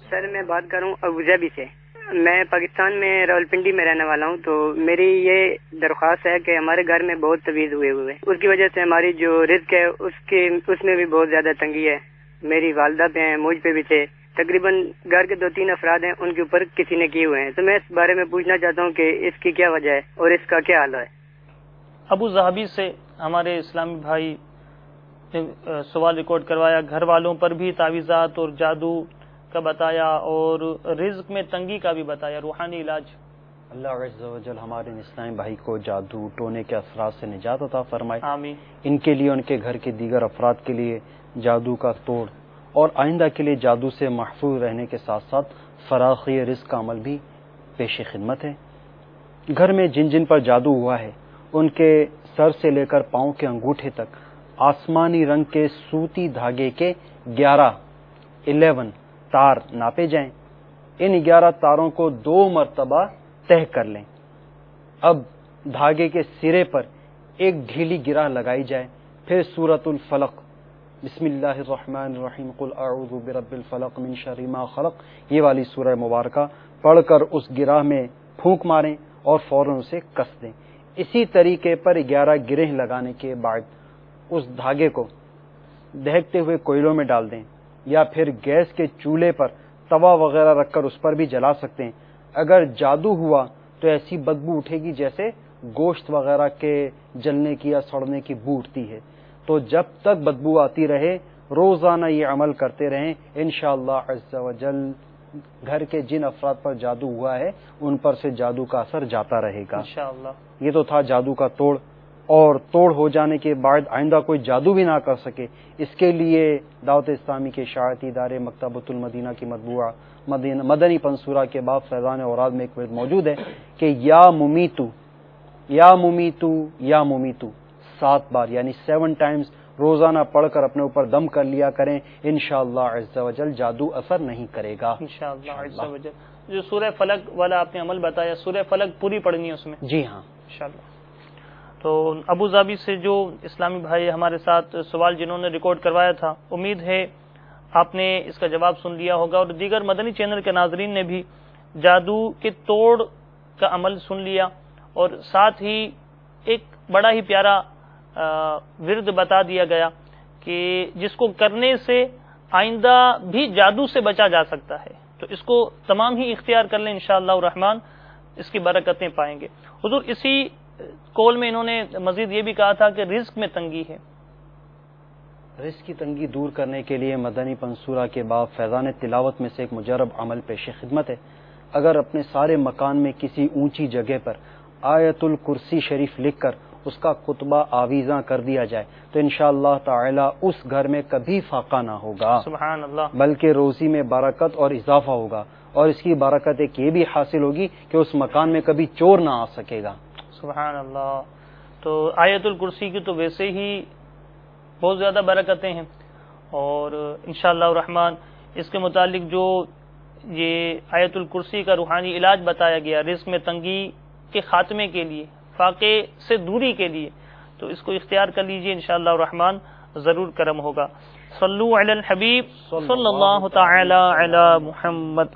سر میں بات کروں ابوظہبی سے. میں پاکستان میں راولپنڈی میں رہنے والا ہوں. تو میری یہ درخواست ہے کہ ہمارے گھر میں بہت طویل ہوئے اس کی وجہ سے ہماری جو رزق ہے اس میں بھی بہت زیادہ تنگی ہے. میری والدہ پہ ہیں, مجھ پہ بھی تھے. تقریباً گھر کے 2-3 افراد ہیں, ان کے اوپر کسی نے کیے ہوئے ہیں. تو میں اس بارے میں پوچھنا چاہتا ہوں کہ اس کی کیا وجہ ہے اور اس کا کیا حل ہے. ابوظہبی سے ہمارے اسلامی بھائی نے سوال ریکارڈ کروایا. گھر والوں پر بھی تعویذات اور جادو کا بتایا اور رزق میں تنگی کا بھی بتایا, روحانی علاج. اللہ عز و جل ہمارے اسلامی بھائی کو جادو ٹونے کے اثرات سے نجات عطا فرمائے. آمین. ان کے لیے, ان کے گھر کے دیگر افراد کے لیے جادو کا توڑ اور آئندہ کے لیے جادو سے محفوظ رہنے کے ساتھ ساتھ فراخی رزق کا عمل بھی پیش خدمت ہے. گھر میں جن جن پر جادو ہوا ہے ان کے سر سے لے کر پاؤں کے انگوٹھے تک آسمانی رنگ کے سوتی دھاگے کے 11 تار ناپے جائیں. ان 11 تاروں کو 2 مرتبہ طے کر لیں. اب دھاگے کے سرے پر ایک ڈھیلی گرہ لگائی جائے. پھر سورۃ الفلق, بسم اللہ الرحمن الرحیم, قل اعوذ برب الفلق من شر ما خلق, یہ والی سورہ مبارکہ پڑھ کر اس گرہ میں پھونک ماریں اور فوراً اسے کس دیں. اسی طریقے پر 11 گرہ لگانے کے بعد اس دھاگے کو دہکتے ہوئے کوئلوں میں ڈال دیں, یا پھر گیس کے چولہے پر توا وغیرہ رکھ کر اس پر بھی جلا سکتے ہیں. اگر جادو ہوا تو ایسی بدبو اٹھے گی جیسے گوشت وغیرہ کے جلنے کی یا سڑنے کی بو اٹھتی ہے. تو جب تک بدبو آتی رہے روزانہ یہ عمل کرتے رہیں, انشاءاللہ عز و جل گھر کے جن افراد پر جادو ہوا ہے ان پر سے جادو کا اثر جاتا رہے گا انشاءاللہ. یہ تو تھا جادو کا توڑ. اور توڑ ہو جانے کے بعد آئندہ کوئی جادو بھی نہ کر سکے, اس کے لیے دعوت اسلامی کے اشاعتی ادارے مکتبۃ المدینہ کی مطبوعہ مدنی پنصورہ کے باب فیضان اوراد میں ایک ورد موجود ہے کہ یا ممیتو یا ممیتو یا ممیتو 7 بار یعنی 7 ٹائمز روزانہ پڑھ کر اپنے اوپر دم کر لیا کریں. انشاءاللہ عز و جل جادو اثر نہیں کرے گا انشاءاللہ عز و جل. جو سورہ فلق والا آپ نے عمل بتایا, سورہ فلق پوری پڑھنی ہے اس میں؟ جی ہاں انشاءاللہ. تو ابوظہبی سے جو اسلامی بھائی ہمارے ساتھ سوال جنہوں نے ریکارڈ کروایا تھا, امید ہے آپ نے اس کا جواب سن لیا ہوگا, اور دیگر مدنی چینل کے ناظرین نے بھی جادو کے توڑ کا عمل سن لیا, اور ساتھ ہی ایک بڑا ہی پیارا ورد بتا دیا گیا کہ جس کو کرنے سے آئندہ بھی جادو سے بچا جا سکتا ہے. تو اس کو تمام ہی اختیار کر لیں, انشاءاللہ الرحمن اس کی برکتیں پائیں گے. حضور اسی کول میں انہوں نے مزید یہ بھی کہا تھا کہ رزق میں تنگی ہے. رزق کی تنگی دور کرنے کے لیے مدنی پنصورہ کے باب فیضان تلاوت میں سے ایک مجرب عمل پیش خدمت ہے. اگر اپنے سارے مکان میں کسی اونچی جگہ پر آیت الکرسی شریف لکھ کر اس کا خطبہ آویزاں کر دیا جائے تو انشاءاللہ تعالی اس گھر میں کبھی فاقہ نہ ہوگا, سبحان اللہ, بلکہ روزی میں برکت اور اضافہ ہوگا. اور اس کی برکت ایک یہ بھی حاصل ہوگی کہ اس مکان میں کبھی چور نہ آ سکے گا. سبحان اللہ. تو آیت الکرسی کی تو ویسے ہی بہت زیادہ برکتیں ہیں, اور انشاءاللہ الرحمن اس کے متعلق جو یہ آیت الکرسی کا روحانی علاج بتایا گیا رزق میں تنگی کے خاتمے کے لیے, فاقے سے دوری کے لیے, تو اس کو اختیار کر لیجئے, انشاءاللہ الرحمن ضرور کرم ہوگا. صلو علی الحبیب صلی اللہ تعالی علی محمد.